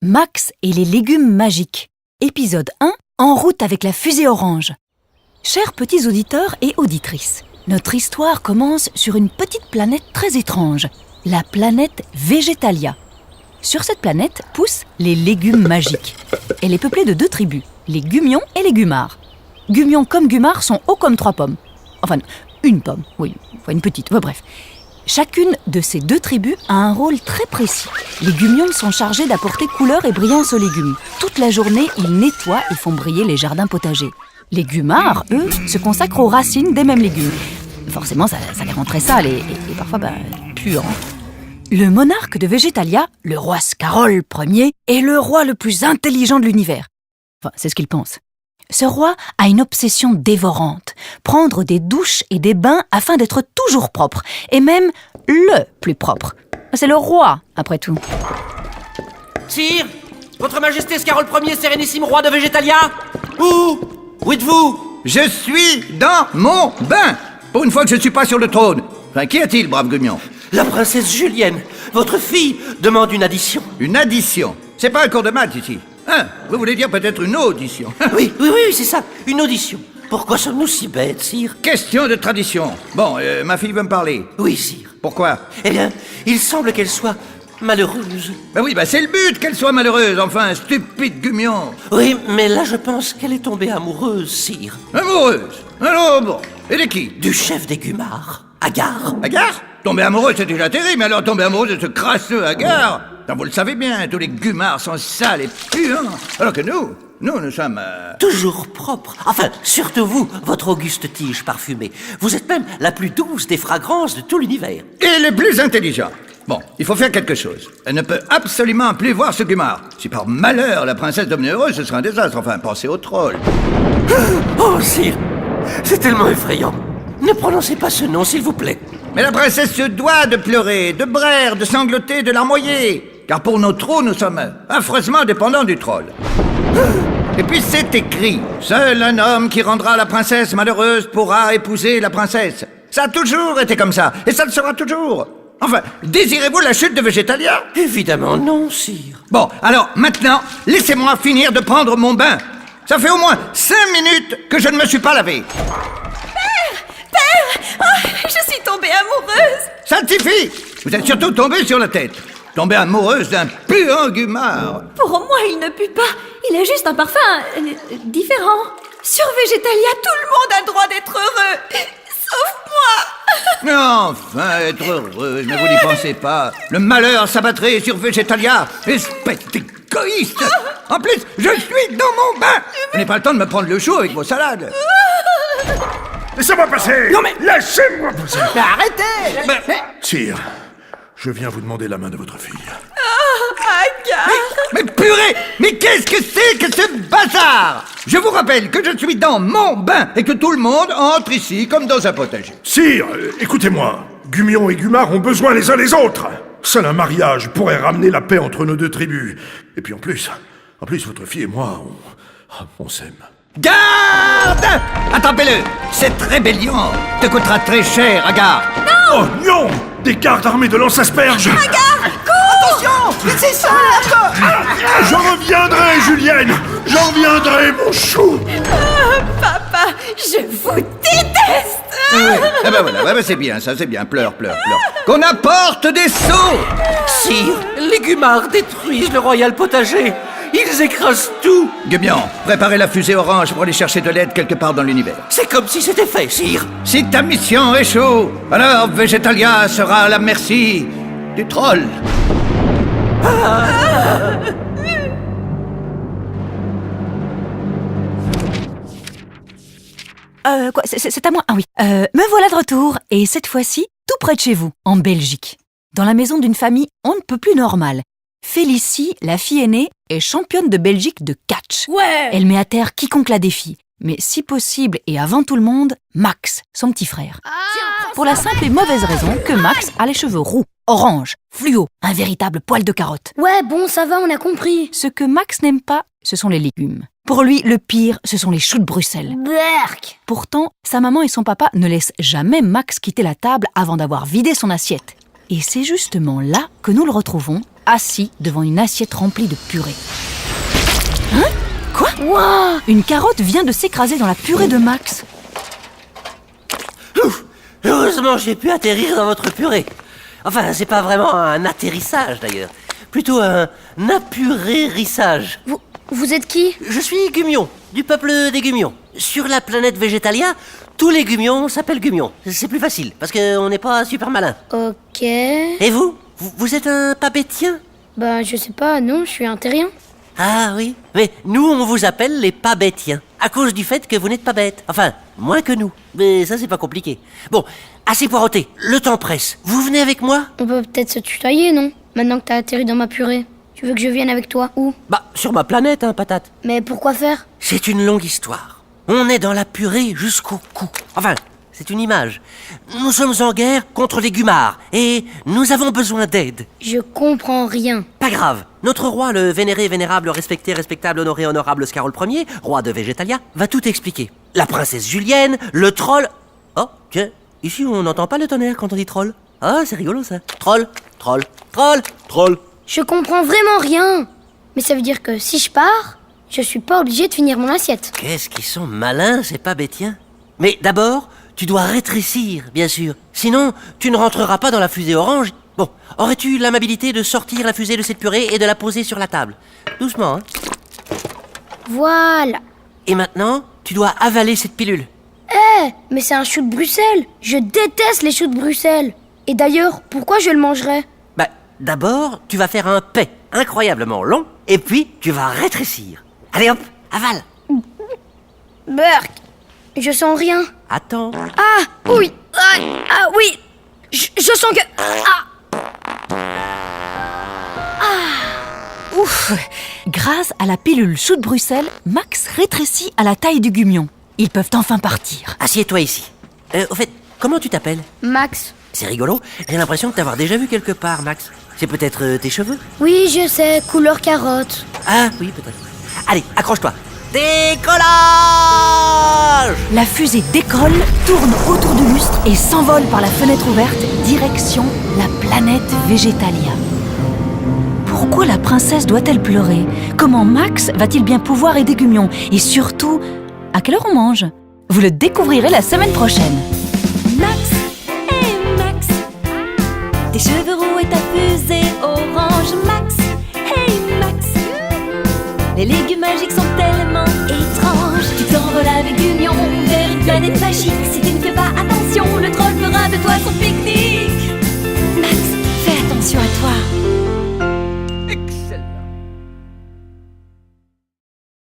Max et les légumes magiques. Épisode 1, en route avec la fusée orange. Chers petits auditeurs et auditrices, notre histoire commence sur une petite planète très étrange, la planète Végétalia. Sur cette planète poussent les légumes magiques. Elle est peuplée de 2 tribus, les Gumions et les Gumards. Gumions comme Gumards sont hauts comme 3 pommes. Enfin, une pomme, oui, une petite, bref. Chacune de ces 2 tribus a un rôle très précis. Les Gumions sont chargés d'apporter couleur et brillance aux légumes. Toute la journée, ils nettoient et font briller les jardins potagers. Les Gumards, eux, se consacrent aux racines des mêmes légumes. Forcément, ça les rend très sales et parfois puants. Le monarque de Végétalia, le roi Scarol Ier, est le roi le plus intelligent de l'univers. Enfin, c'est ce qu'il pense. Ce roi a une obsession dévorante, prendre des douches et des bains afin d'être toujours propre, et même le plus propre. C'est le roi, après tout. Sire, votre majesté Scarol Ier, sérénissime roi de Végétalia. Où êtes-vous? Je suis dans mon bain. Pour une fois que je ne suis pas sur le trône. Enfin, qu'y a-t-il, brave Gumion? La princesse Julienne, votre fille, demande une addition. Une addition? C'est pas un cours de maths ici. Hein? Vous voulez dire peut-être une audition? Oui, c'est ça, une audition. Pourquoi sommes-nous si bêtes, sire? Question de tradition. Bon, ma fille veut me parler. Oui, sire. Pourquoi? Eh bien, il semble qu'elle soit malheureuse. Oui, c'est le but, qu'elle soit malheureuse, enfin, stupide Gumion. Oui, mais là, je pense qu'elle est tombée amoureuse, sire. Amoureuse? Alors bon, et de qui? Du chef des Gumards, Agar. Agar? Tomber amoureuse, c'est déjà terrible, mais alors tomber amoureuse de ce crasseux Agar? Vous le savez bien, tous les Gumards sont sales et puants. Alors que nous sommes... Toujours propres. Enfin, surtout vous, votre auguste tige parfumée. Vous êtes même la plus douce des fragrances de tout l'univers. Et les plus intelligents. Bon, il faut faire quelque chose. Elle ne peut absolument plus voir ce Gumard. Si par malheur la princesse devenait heureuse, ce serait un désastre. Enfin, pensez au troll. Oh, sire, c'est tellement effrayant. Ne prononcez pas ce nom, s'il vous plaît. Mais la princesse se doit de pleurer, de braire, de sangloter, de larmoyer. Car pour nos trous, nous sommes affreusement dépendants du troll. Et puis c'est écrit, seul un homme qui rendra la princesse malheureuse pourra épouser la princesse. Ça a toujours été comme ça, et ça le sera toujours. Enfin, désirez-vous la chute de Végétalia? Évidemment non, sire. Bon, alors maintenant, laissez-moi finir de prendre mon bain. Ça fait au moins 5 minutes que je ne me suis pas lavé. Père, oh, je suis tombée amoureuse. Ça suffit. Vous êtes surtout tombée sur la tête. Tombée amoureuse d'un puant Gumard. Pour moi, il ne pue pas. Il a juste un parfum différent. Sur Végétalia, tout le monde a le droit d'être heureux. Sauf moi. Enfin, être heureuse, mais vous n'y pensez pas. Le malheur s'abattrait sur Végétalia. Espèce d'égoïste. En plus, je suis dans mon bain. Vous n'avez pas le temps de me prendre le chou avec vos salades. Laissez-moi passer! Non mais... Laissez-moi passer! Mais arrêtez! Sire, je viens vous demander la main de votre fille. Agar. Mais purée! Mais qu'est-ce que c'est que ce bazar? Je vous rappelle que je suis dans mon bain et que tout le monde entre ici comme dans un potager. Sire, écoutez-moi. Gumion et Gumard ont besoin les uns des autres. Seul un mariage pourrait ramener la paix entre nos 2 tribus. Et puis en plus, votre fille et moi, on s'aime. Garde! Attrapez-le! Cette rébellion te coûtera très cher, Agar. Non! Oh non! Des gardes armés de lance-asperges! Attention! C'est ça! J'en reviendrai, Julienne! J'en reviendrai, mon chou! Papa, je vous déteste. Voilà, c'est bien, ça, c'est bien. Pleure. Qu'on apporte des seaux! Sire, les Gumards détruisent le royal potager. Ils écrasent tout. Gumion, préparez la fusée orange pour aller chercher de l'aide quelque part dans l'univers. C'est comme si c'était fait, sire. Si ta mission échoue, alors Végétalia sera à la merci du troll. Quoi, c'est à moi? Ah oui. Me voilà de retour, et cette fois-ci, tout près de chez vous, en Belgique. Dans la maison d'une famille on ne peut plus normale. Félicie, la fille aînée, est championne de Belgique de catch. Ouais. Elle met à terre quiconque la défie. Mais si possible et avant tout le monde, Max, son petit frère. Pour la simple et mauvaise raison que Max a les cheveux roux, orange, fluo, un véritable poil de carotte. Ouais, bon, ça va, on a compris. Ce que Max n'aime pas, ce sont les légumes. Pour lui, le pire, ce sont les choux de Bruxelles. Berk. Pourtant, sa maman et son papa ne laissent jamais Max quitter la table avant d'avoir vidé son assiette. Et c'est justement là que nous le retrouvons, assis devant une assiette remplie de purée. Hein? Quoi? Waouh! Une carotte vient de s'écraser dans la purée de Max. Ouf! Heureusement, j'ai pu atterrir dans votre purée. Enfin, c'est pas vraiment un atterrissage d'ailleurs. Plutôt un apurérissage. Vous êtes qui? Je suis Gumion, du peuple des Gumions. Sur la planète Végétalia, tous les Gumions s'appellent Gumions. C'est plus facile, parce qu'on n'est pas super malin. Ok. Et vous êtes un pabétien? Bah, je sais pas, non, je suis un terrien. Ah oui, mais nous on vous appelle les pabétiens, à cause du fait que vous n'êtes pas bêtes. Enfin, moins que nous, mais ça c'est pas compliqué. Bon, assez poireauté, le temps presse. Vous venez avec moi? On peut peut-être se tutoyer, non? Maintenant que t'as atterri dans ma purée. Tu veux que je vienne avec toi? Où? Bah, sur ma planète, hein, patate. Mais pourquoi faire? C'est une longue histoire. On est dans la purée jusqu'au cou. Enfin, c'est une image. Nous sommes en guerre contre les Gumards, et nous avons besoin d'aide. Je comprends rien. Pas grave. Notre roi, le vénéré, vénérable, respecté, respectable, honoré, honorable Scarol Ier, roi de Végétalia, va tout expliquer. La princesse Julienne, le troll... Oh, tiens, ici on n'entend pas le tonnerre quand on dit troll. Ah, c'est rigolo ça. Troll, troll, troll, troll. Je comprends vraiment rien. Mais ça veut dire que si je pars, je suis pas obligé de finir mon assiette. Qu'est-ce qu'ils sont malins, ces pabétiens. Mais d'abord, tu dois rétrécir, bien sûr. Sinon, tu ne rentreras pas dans la fusée orange. Bon, aurais-tu l'amabilité de sortir la fusée de cette purée et de la poser sur la table? Doucement, hein. Voilà. Et maintenant, tu dois avaler cette pilule. Mais c'est un chou de Bruxelles. Je déteste les choux de Bruxelles. Et d'ailleurs, pourquoi je le mangerais? Bah, d'abord, tu vas faire un paix incroyablement long, et puis tu vas rétrécir. Allez hop, avale. Burk. Je sens rien. Attends. Ah, oui. Ah, oui. Je sens que... Ouf! Grâce à la pilule chou de Bruxelles, Max rétrécit à la taille du Gumion. Ils peuvent enfin partir. Assieds-toi ici. Au fait, comment tu t'appelles? Max. C'est rigolo, j'ai l'impression de t'avoir déjà vu quelque part, Max. C'est peut-être tes cheveux? Oui, je sais, couleur carotte. Ah, oui, peut-être. Allez, accroche-toi. Décollage! La fusée décolle, tourne autour du lustre et s'envole par la fenêtre ouverte, direction la planète Végétalia. Pourquoi la princesse doit-elle pleurer? Comment Max va-t-il bien pouvoir aider Gumion? Et surtout, à quelle heure on mange? Vous le découvrirez la semaine prochaine. Max, hey Max, tes cheveux roux et ta fusée orange. Max, hey Max, les légumes magiques sont